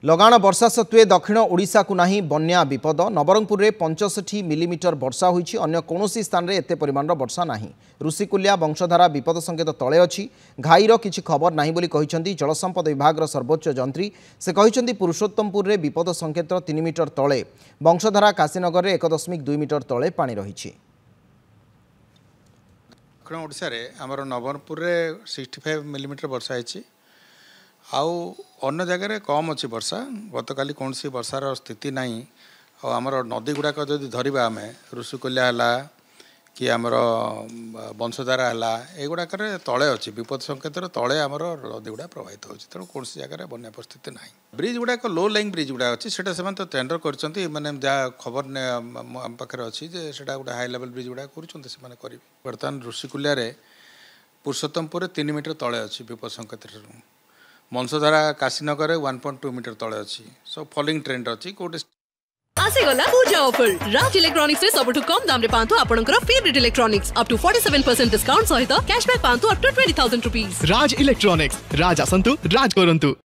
लगाण वर्षा सत्वे दक्षिण ओडिशा को नहीं बन्या विपद। नवरंगपुर में 65 मिलीमीटर वर्षा होईछि। अन्य कौनसी स्थान में एते परिमाण वर्षा नहीं। ऋषिकुल्या वंशधारा विपद संकेत तले अछि। घाईर किछि खबर नहीं बोली कहिसंती जलसंपद विभाग सर्वोच्च जंत्री। से कहिसंती पुरुषोत्तमपुर में विपद संकेत 3 मीटर तले, वंशधारा काशीनगर में 1.2 मीटर तले पानी रहिछि। दक्षिण ओडिशा रे हमर नवरंगपुर में 65 मिलीमीटर वर्षा है। आउ अन्य जगह कम अच्छी वर्षा। गत काली कौन सी वर्षार स्थिति नहीं। आमर नदी गुड़ाक जब धरवा आम ऋषिकुल्या है कि आमर वंशधारा है युड़ाक तले अच्छी विपद संकेत तले आमर नदी गुड़ा प्रभावित हो तेणु कौन जगह बन्या परिस्थिति ना। ब्रिज गुड़ाक लो लाइन ब्रिज गुड़ा अच्छी से तो टेंडर कर मैंने जहाँ खबर आम पाखे अच्छी से गोटे हाई लेवल ब्रिज गुड़ा कर बर्तमान ऋषिकुल्या पुरुषोत्तमपुर 3 मीटर तले अच्छी विपद संकेत। वंशधारा काशीनगर 1.2 मीटर तले अच्छी। सो फॉलिंग ट्रेंड अच्छी कोटे आसेगला पूजा ऑफर। राज इलेक्ट्रॉनिक्स रे सबटु कम दाम रे पांतु आपनकर favourite electronics up to 47% discount सहित कैशबैक पांतु up to 20,000 rupees. Raj electronics Raj आसंतु राज करंतु।